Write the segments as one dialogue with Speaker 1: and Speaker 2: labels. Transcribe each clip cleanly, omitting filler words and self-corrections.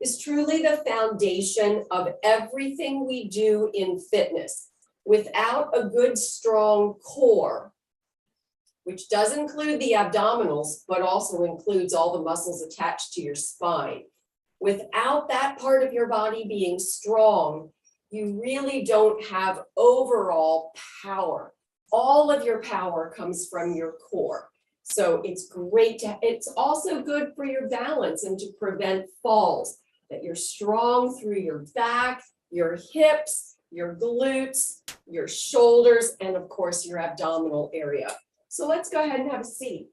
Speaker 1: is truly the foundation of everything we do in fitness. Without a good, strong core, which does include the abdominals, but also includes all the muscles attached to your spine. Without that part of your body being strong, you really don't have overall power. All of your power comes from your core. So it's great it's also good for your balance and to prevent falls, that you're strong through your back, your hips, your glutes, your shoulders, and of course your abdominal area. So let's go ahead and have a seat.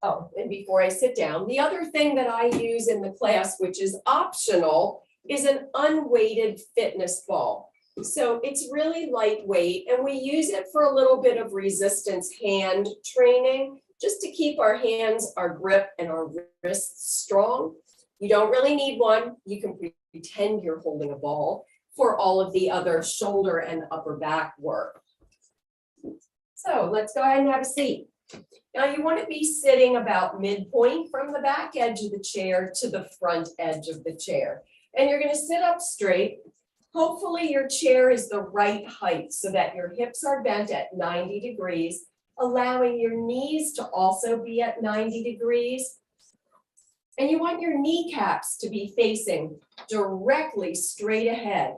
Speaker 1: Oh, and before I sit down, the other thing that I use in the class, which is optional, is an unweighted fitness ball. So it's really lightweight, and we use it for a little bit of resistance hand training, just to keep our hands, our grip, and our wrists strong. You don't really need one. You can pretend you're holding a ball for all of the other shoulder and upper back work. So let's go ahead and have a seat. Now you want to be sitting about midpoint from the back edge of the chair to the front edge of the chair. And you're going to sit up straight. Hopefully your chair is the right height so that your hips are bent at 90 degrees, allowing your knees to also be at 90 degrees. And you want your kneecaps to be facing directly straight ahead,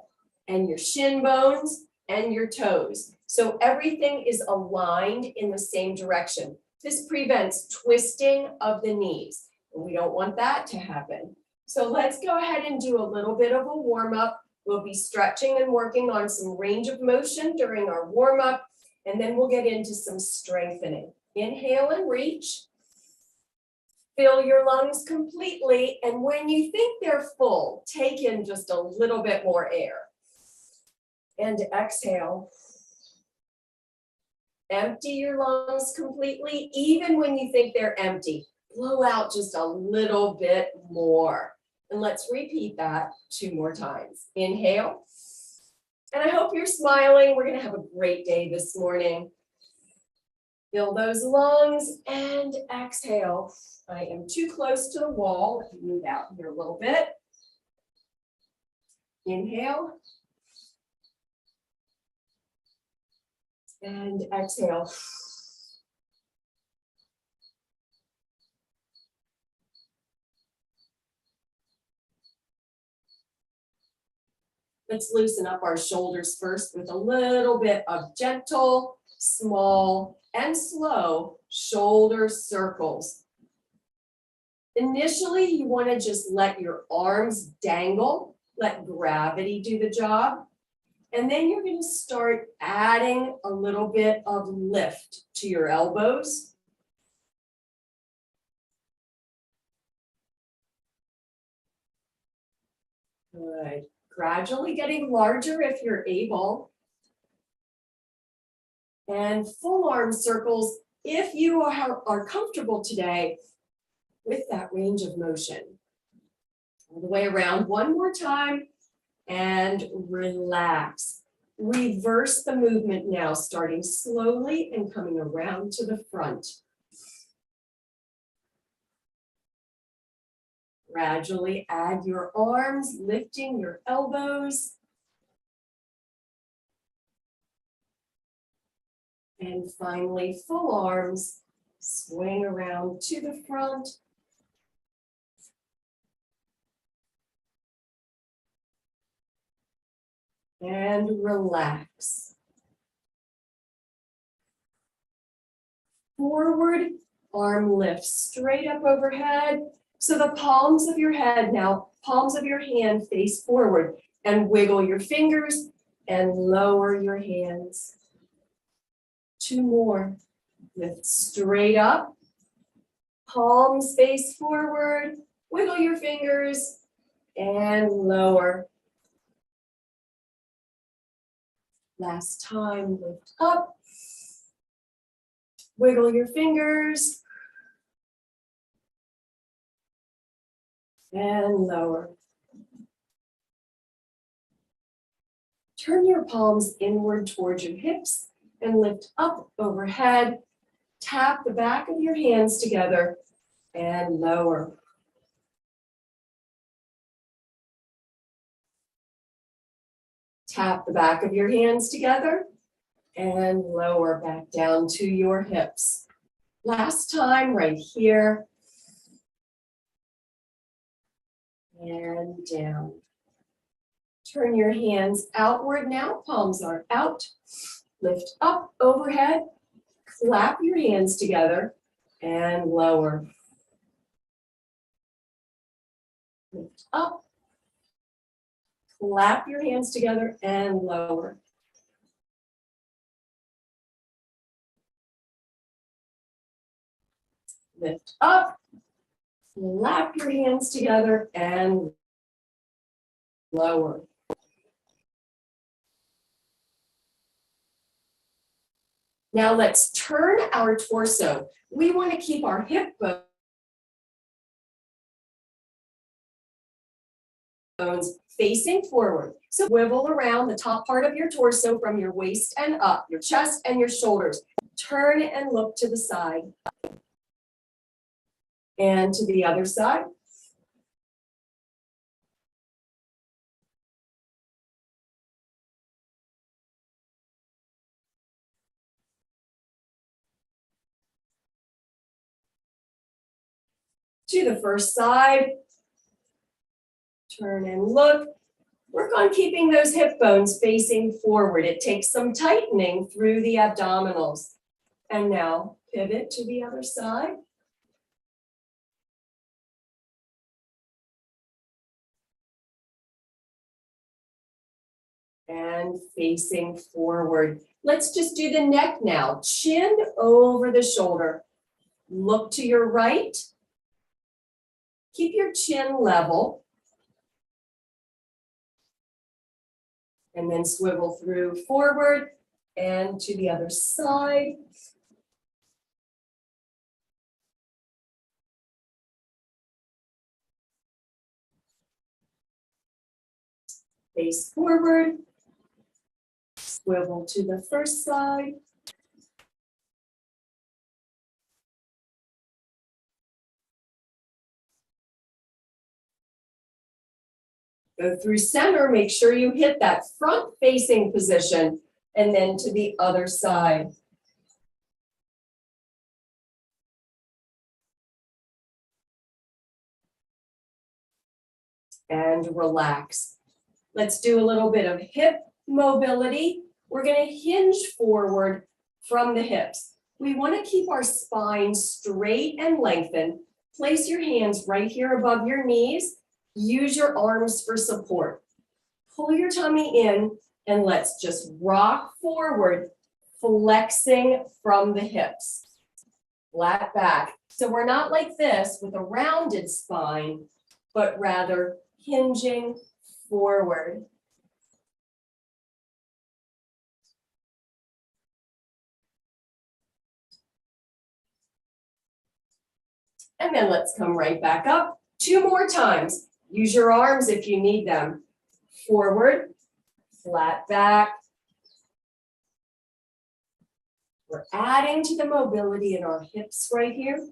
Speaker 1: and your shin bones and your toes. So everything is aligned in the same direction. This prevents twisting of the knees, and we don't want that to happen. So let's go ahead and do a little bit of a warm-up. We'll be stretching and working on some range of motion during our warm-up, and then we'll get into some strengthening. Inhale and reach. Fill your lungs completely, and when you think they're full, take in just a little bit more air. And exhale. Empty your lungs completely, even when you think they're empty. Blow out just a little bit more. And let's repeat that 2 more times. Inhale. And I hope you're smiling. We're going to have a great day this morning. Fill those lungs and exhale. I am too close to the wall. Let me move out here a little bit. Inhale. And exhale. Let's loosen up our shoulders first with a little bit of gentle, small, and slow shoulder circles. Initially, you want to just let your arms dangle, let gravity do the job. And then you're going to start adding a little bit of lift to your elbows. Good. Gradually getting larger if you're able. And full arm circles if you are comfortable today with that range of motion. All the way around one more time. And relax. Reverse the movement now, starting slowly and coming around to the front. Gradually add your arms, lifting your elbows. And finally, full arms, swing around to the front. And relax. Forward, arm lift straight up overhead. So the palms of your head now, palms of your hand face forward, and wiggle your fingers and lower your hands. 2 more. Lift straight up. Palms face forward, wiggle your fingers and lower. Last time, lift up, wiggle your fingers, and lower. Turn your palms inward towards your hips and lift up overhead. Tap the back of your hands together and lower. Tap the back of your hands together and lower back down to your hips. Last time, right here. And down. Turn your hands outward now, palms are out. Lift up overhead, clap your hands together and lower. Lift up, clap your hands together and lower. Lift up, clap your hands together and lower. Now let's turn our torso. We want to keep our hip bones facing forward. So swivel around the top part of your torso from your waist and up, your chest and your shoulders. Turn and look to the side. And to the other side. To the first side. Turn and look. Work on keeping those hip bones facing forward. It takes some tightening through the abdominals. And now pivot to the other side. And facing forward. Let's just do the neck now. Chin over the shoulder. Look to your right. Keep your chin level. And then swivel through forward and to the other side. Face forward. Swivel to the first side. Go through center, make sure you hit that front facing position and then to the other side. And relax. Let's do a little bit of hip mobility. We're going to hinge forward from the hips. We want to keep our spine straight and lengthened. Place your hands right here above your knees. Use your arms for support. Pull your tummy in and let's just rock forward, flexing from the hips. Flat back. So we're not like this with a rounded spine, but rather hinging forward. And then let's come right back up. 2 more times. Use your arms if you need them. Forward, flat back. We're adding to the mobility in our hips right here.